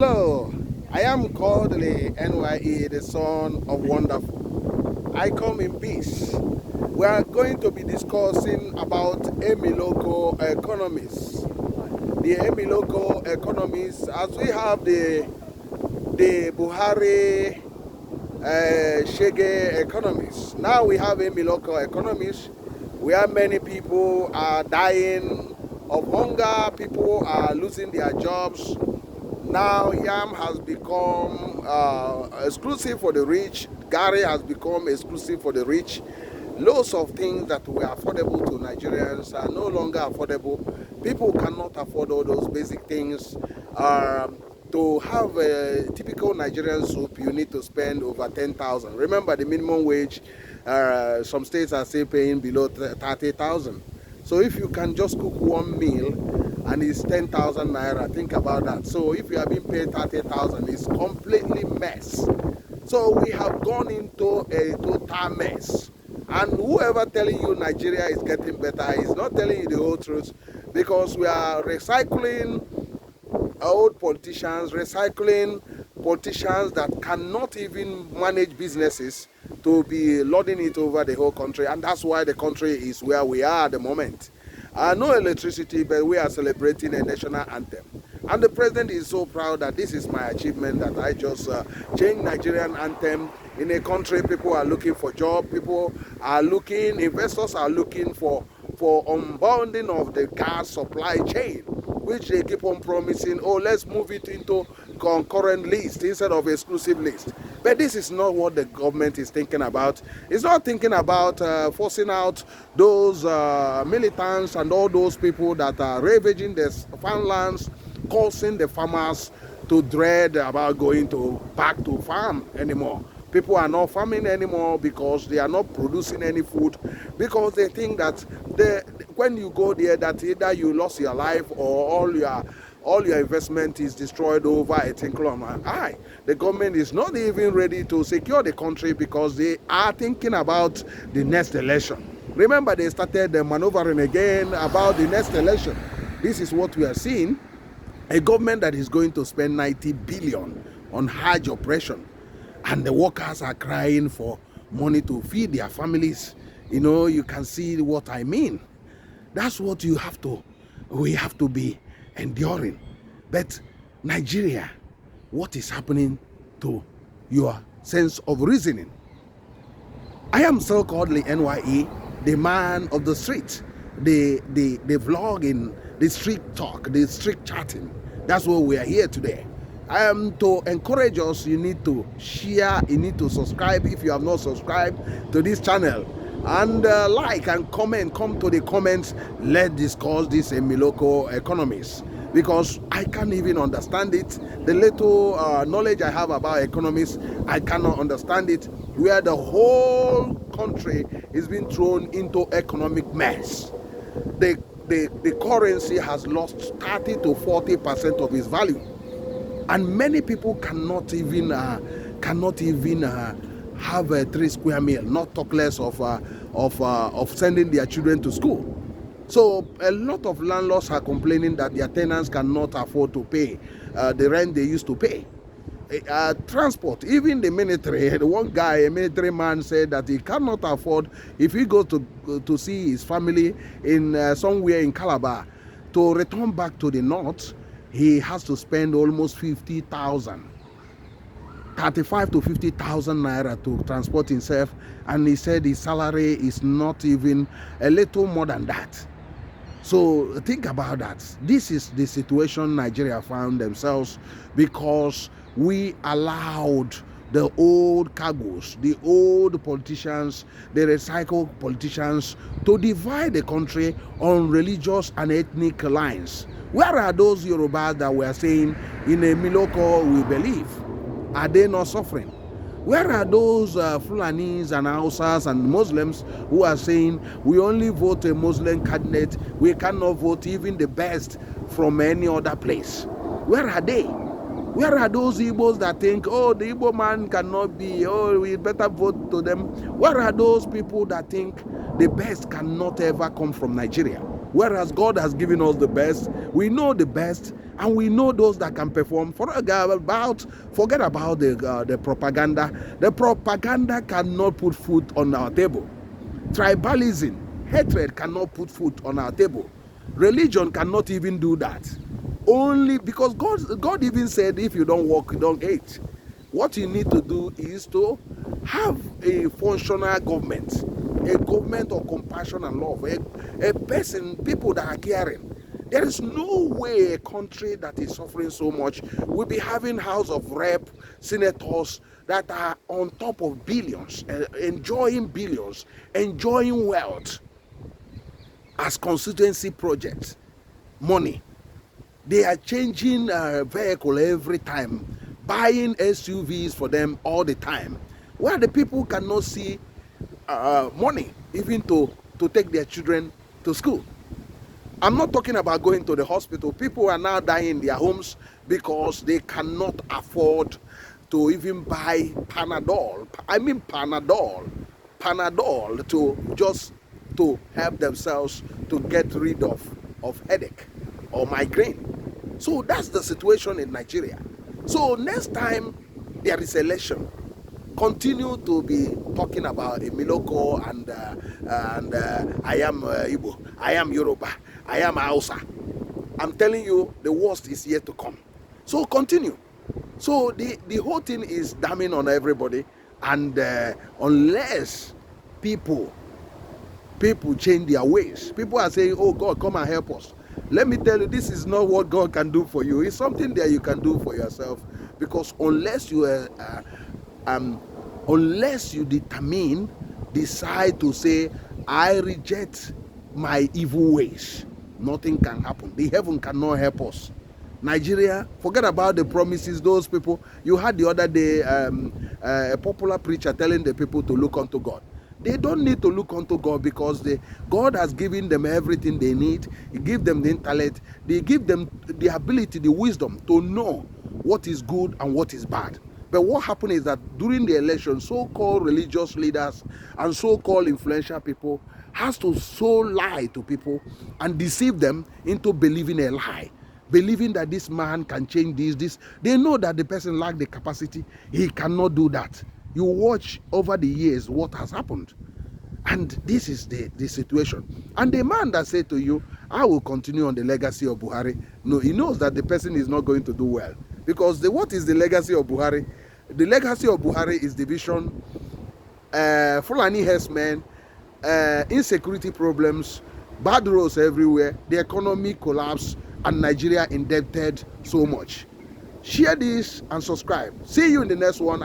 Hello, I am Kodili-nye, the son of wonderful. I come in peace. We are going to be discussing about Emilokun economies. The Emilokun economies, as we have the Buhari Shege economies. Now we have Emilokun economies where many people are dying of hunger, people are losing their jobs. Now yam has become exclusive for the rich. Gari has become exclusive for the rich. Lots of things that were affordable to Nigerians are no longer affordable. People cannot afford all those basic things. To have a typical Nigerian soup, you need to spend over 10,000. Remember, the minimum wage, some states are still paying below 30,000. So if you can just cook one meal and it's 10,000 naira, think about that. So if you have been paid 30,000, it's completely mess. So we have gone into a total mess. And whoever telling you Nigeria is getting better is not telling you the whole truth, because we are recycling old politicians, recycling politicians that cannot even manage businesses to be lording it over the whole country. And that's why the country is where we are at the moment. No electricity, but we are celebrating a national anthem. And the president is so proud that this is my achievement, that I just changed Nigerian anthem in a country. People are looking for job, people are looking, investors are looking for unbounding of the gas supply chain, which they keep on promising, oh, let's move it into concurrent list instead of exclusive list. But this is not what the government is thinking about. It's not thinking about forcing out those militants and all those people that are ravaging the farmlands, causing the farmers to dread about going back to farm anymore. People are not farming anymore because they are not producing any food, because they think that when you go there, that either you lost your life or all your investment is destroyed over a twinkle of an eye. The government is not even ready to secure the country because they are thinking about the next election. Remember, they started maneuvering again about the next election. This is what we are seeing. A government that is going to spend 90 billion on Hajj operation, and the workers are crying for money to feed their families. You know, you can see what I mean. That's what we have to be enduring. But Nigeria, what is happening to your sense of reasoning? I am so Kodili-nye, the man of the street, the vlogging, the street talk, the street chatting. That's why we are here today. I am to encourage us. You need to share, you need to subscribe if you have not subscribed to this channel, and like and comment. Come to the comments. Let's discuss this Emilokun economies, because I can't even understand it. The little knowledge I have about economics, I cannot understand it, where the whole country is being thrown into economic mess. The currency has lost 30 to 40% of its value, and many people cannot even have a 3 square meal, not talk less of sending their children to school. So a lot of landlords are complaining that their tenants cannot afford to pay the rent they used to pay. Transport, even the military. The one guy, a military man, said that he cannot afford, if he goes to see his family in somewhere in Calabar, to return back to the north, he has to spend almost 50,000, 35 to 50,000 naira to transport himself, and he said his salary is not even a little more than that. So think about that. This is the situation Nigeria found themselves, because we allowed the old cargos, the old politicians, the recycled politicians, to divide the country on religious and ethnic lines. Where are those Yorubas that were saying, in Emilokun we believe? Are they not suffering? Where are those Fulanis and Hausas and Muslims who are saying, we only vote a Muslim candidate, we cannot vote even the best from any other place? Where are they? Where are those Igbos that think, oh, the Igbo man cannot be, oh, we better vote to them? Where are those people that think the best cannot ever come from Nigeria? Whereas God has given us the best. We know the best, and we know those that can perform. Forget about the propaganda. The propaganda cannot put food on our table. Tribalism, hatred cannot put food on our table. Religion cannot even do that. Only because God even said, if you don't work, you don't eat. What you need to do is to have a functional government, a government of compassion and love, a person, people that are caring. There is no way a country that is suffering so much will be having House of Rep, senators that are on top of billions, enjoying billions, enjoying wealth as constituency projects, money. They are changing vehicle every time, buying SUVs for them all the time, where the people cannot see money even to take their children to school. I'm not talking about going to the hospital. People are now dying in their homes because they cannot afford to even buy Panadol. I mean Panadol to help themselves to get rid of headache or migraine. So that's the situation in Nigeria. So next time there is election, continue to be talking about Emiloko and I am Igbo, I am Yoruba, I am Hausa. I'm telling you, the worst is yet to come. So continue. So the whole thing is damning on everybody, and unless people change their ways, people are saying, oh God, come and help us. Let me tell you, this is not what God can do for you. It's something that you can do for yourself, because unless you decide to say, I reject my evil ways, nothing can happen. The heaven cannot help us. Nigeria, forget about the promises. Those people, you had the other day a popular preacher telling the people to look unto God. They don't need to look unto God, because God has given them everything they need. He gives them the intellect. They give them the ability, the wisdom to know what is good and what is bad. But what happened is that during the election, so-called religious leaders and so-called influential people has to so lie to people and deceive them into believing a lie, believing that this man can change this. They know that the person lacks the capacity. He cannot do that. You watch over the years what has happened. And this is the situation. And the man that said to you, I will continue on the legacy of Buhari, no, he knows that the person is not going to do well. Because what is the legacy of Buhari? The legacy of Buhari is division, Fulani herdsmen, insecurity problems, bad roads everywhere, the economy collapse, and Nigeria indebted so much. Share this and subscribe. See you in the next one.